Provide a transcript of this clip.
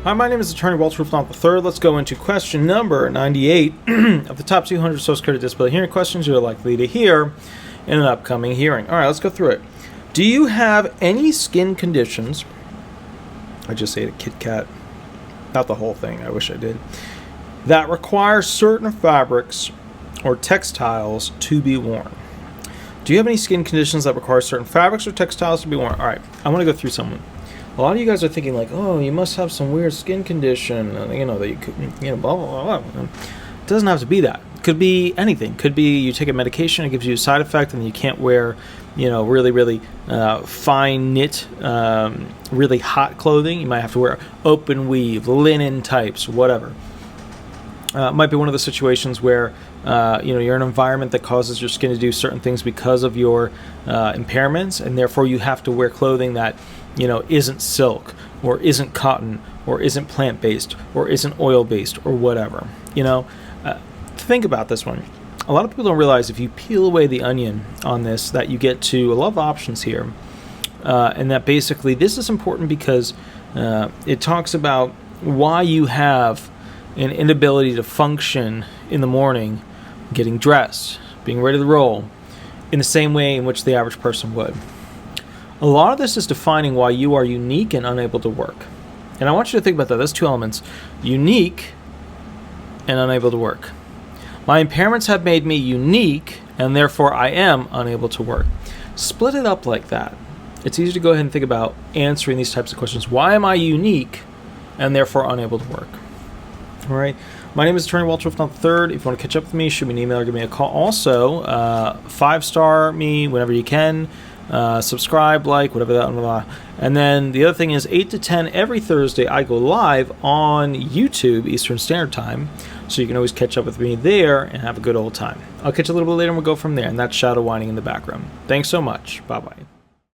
Hi, my name is Attorney Walter Ruflon III. Let's go into question number 98 of the top 200 Social Security disability hearing questions you're likely to hear in an upcoming hearing. All right, let's go through it. Do you have any skin conditions? I just ate a Kit Kat. Not the whole thing. I wish I did. That require certain fabrics or textiles to be worn. Do you have any skin conditions that require certain fabrics or textiles to be worn? All right, I want to go through some. A lot of you guys are thinking like, oh, you must have some weird skin condition, that you could, blah, blah, blah. It doesn't have to be that. It could be anything. It could be you take a medication, it gives you a side effect, and you can't wear, really fine knit, really hot clothing. You might have to wear open weave, linen types, whatever. It might be one of the situations where you're in an environment that causes your skin to do certain things because of your impairments, and therefore you have to wear clothing that isn't silk or isn't cotton or isn't plant-based or isn't oil-based or whatever. Think about this one. A lot of people don't realize if you peel away the onion on this that you get to a lot of options here, and that basically this is important because it talks about why you have an inability to function in the morning, getting dressed, being ready to roll, in the same way in which the average person would. A lot of this is defining why you are unique and unable to work. And I want you to think about that. There's two elements: unique and unable to work. My impairments have made me unique, and therefore I am unable to work. Split it up like that. It's easy to go ahead and think about answering these types of questions. Why am I unique and therefore unable to work? All right. My name is Attorney Walter Ruflon III. If you want to catch up with me, shoot me an email or give me a call. Also, 5-star me whenever you can. Subscribe, like, whatever that. And then the other thing is 8 to 10 every Thursday I go live on YouTube Eastern Standard Time, so you can always catch up with me there and have a good old time. I'll catch you a little bit later and we'll go from there, and that's shadow whining in the background. Thanks so much. Bye-bye.